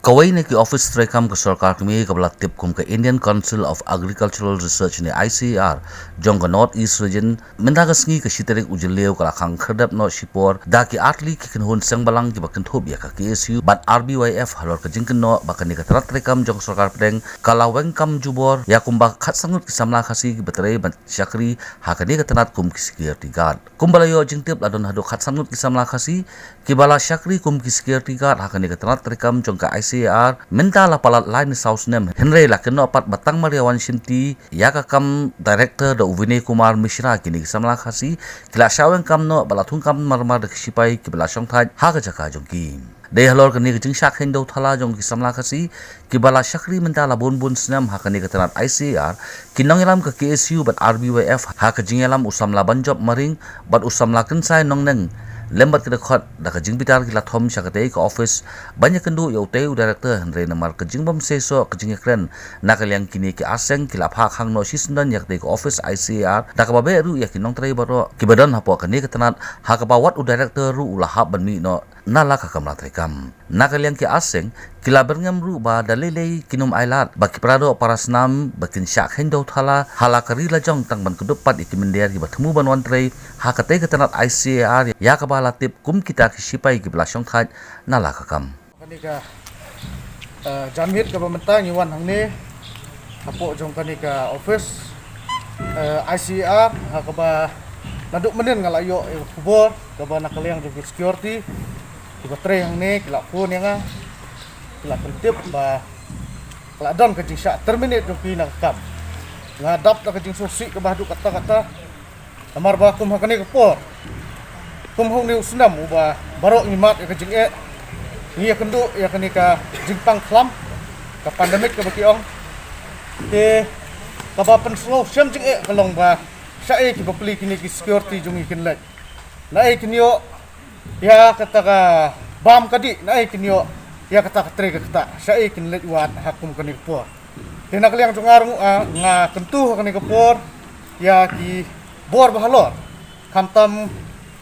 Kawai ne ki office trekam ke sarkar kami kabla tip kum ke Indian Council of Agricultural Research ni ICAR jong ke North East region menda ke sngi ke siterik ujileu kala khang kherdap no shipor da ki atli ki kenhun sang balang ki bakin thob ya ka KSU but RBYF halor ke jingken no bakani ke terat trekam jong sarkar pedeng kala wengkam jubor ya kumba khat sangut ki samla khasi ki betere ban syakri hakani ke tenat kum ki security guard kumbalayo jingtip ladon hado khat sangut ki samla khasi ki bala syakri kum ki security guard hakani ke terat trekam jong ka ICAR minta la palat line South Nem Henry la keno pat batang Mariawan Shinti ya ka kam director do Vinay Kumar Mishra kini samla khasi kila shaweng kam no balathung kam marmar de sipai ki bala song thai ha ka jaka jongki de halor kini jing sak hen do thala jong ki samla khasi ki bala syakri minta la bun bun snam ha kani ka tanat ICAR kinong ilam ka KSU bat RBYF ha ka jing ilam usam la banjob maring bat usam la kensai nong neng lembat kita khot da ka jing bitar gila thom syakate ka office banyak kendu ya uteu director Henry namar ka jing bam seso ka jing ekren nakal yang kini ki aseng kila pha khang no sisndan yak te ka office ICAR da ka babe ru ya kinong trai baro ki badan hapo ka ni ka tanat ha ka bawat u director ru ulah hab ban mi no nala ka kamla trekam nakal yang ki aseng kila berngam ru ba dalilei kinum ailat baki prado parasnam bakin syak hendo thala hala kari lajong tang ban kedupat ikimendiar ki bathmu ban wantrei ha ka te ka tanat ICAR ya ka balatip kum kita ki sipai ki belasong khat nala ka kam kani ka jamhit ka pemerintah ngiwan hang ni apo jong kani ka office ICAR ha ka ba naduk menen ngalayo kubor ka ba nakaliang jong security ki batre hang ni kila pun yang kila tertib ba kila don ka jing syak terminate jong pi nak kam ngadap ka jing susi ka ba kata-kata amar ba kum hakani ka por kum hong ni usnam uba barok ngimat ka jing e ni ya kendu ya kani ka jingpang klam ka pandemik ka baki ong te ka ba pen slow syam jing e kalong ba syai ki bapli kini ki security jung ikin lek lai kinyo ya kata ka bam kadi nai kinyo ya kata tre kata syai kin lek wat hakum kani por te nak liang jung arung nga kentu kani ka por ya ki bor bahalor kantam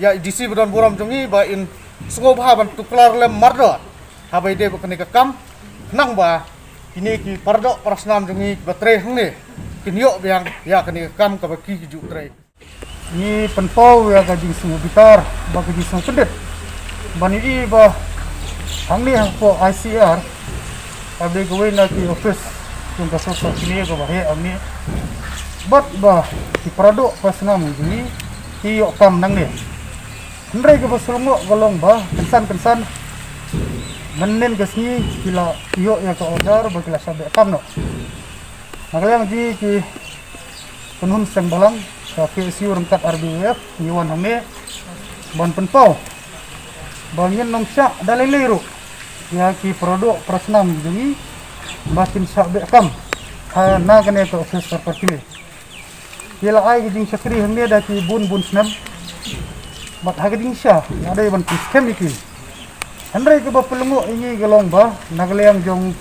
ya disi bedon buram jungi ba in sungo bahaban tuklar lem mardo habai de kani ka kam nang ba kini ki pardo parasnam jungi batre hangni kinyo biang ya kani ka kam ka baki ki ju tre ni penpau ya ka jing sungo bitar ba ka jing sungo kedet bani i ba hangni hangpo ICAR abe gowe na ki office jung ka sosok kini ka ba he amni bat ba ki pardo parasnam jungi ki yo kam nang ni Henry ke basulungo golong ba kensan menen kesni kila iyo ya ka order ba kila sabe kam no nagalang ji ki penun sang balang ka KSU rengkat RBF niwan hame ban penpau bangin nom syak daliliru ya ki produk prasnam jungi bakin sabe kam ha na kene to officer perkini kila ai jing sakri hame da ki bun snam mat hageding sya ada ban sistem iki Henry ke bapelungu ini gelong ba nagleang jong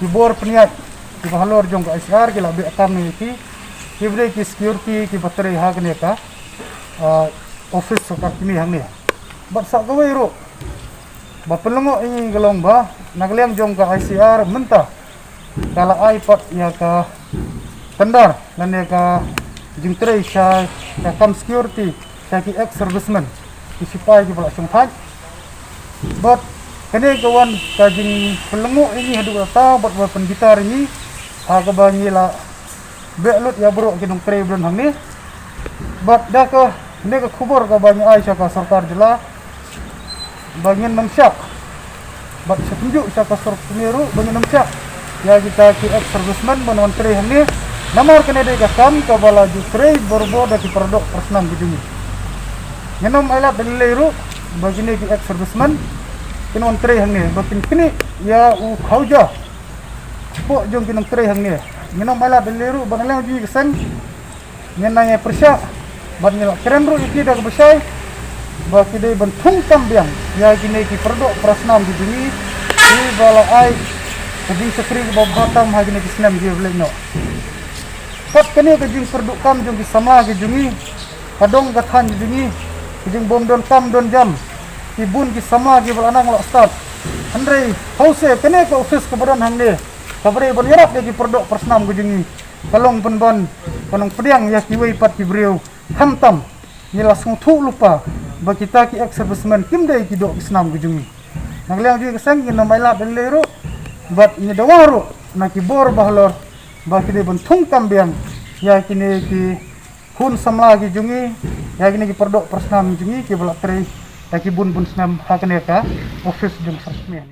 kibor peniat ki bahalor jong ka ICAR ki labe atam ni iki kibre ki security ki batre hag ne ka office ka kini hang ni bat sa gawai ro bapelungu ini gelong ba nagleang jong ka ICAR menta kala iPad ya ka tendar dan ya ka jingtre sya ka kam security Saki ex serviceman isipai ki pula sungthai but kene kawan kajing pelengu ini hadu kata buat pengitar ini ha ka bangi la belut ya bro kinung tre bulan hang ni but da ka ne ka khubor ka bangi ai ka sarkar jela bangin namsyak but setunjuk ka sarkar pemiru bangin namsyak ya kita ki ex serviceman ban tre hang ni namar kene de ka kam ka bala ju tre borbo da ki produk personam bijumi Ngenom ailat daliru bagini ki ex serviceman kinon tre hang ni bakin kini ya u khauja po jong kinon tre hang ni ngenom ailat daliru banalang ji kesan ngenanya persya ban nyela keren ru iki da besai baki dei ban thung tambiang ya kini ki produk prasnam di duni di bala ai kedi sekri babatam ha kini kisnam ji bleno pot kini ke jing produk kam jong ki sama ki jungi kadong gathan jungi Kijing bom don kam don jam ibun ki sama ki balanang lo start Andre hause kene ke office kebaran hangde kabare banyarap lagi produk persnam gujungi kalong penban kanong pediang ya kiwei pat kibriu hamtam nyelas ngutu lupa bagi kita ki ex-serviceman kimdai ki dok isnam gujungi nagliang juga kesang ki namaila belero bat ni dawaro na ki bor bahlor bagi de bentung kambiang ya kini ki hun samla ki jungi ya kini ki produk persnam jungi ki balak tri ya ki bun senam hakane ka office jung sarmi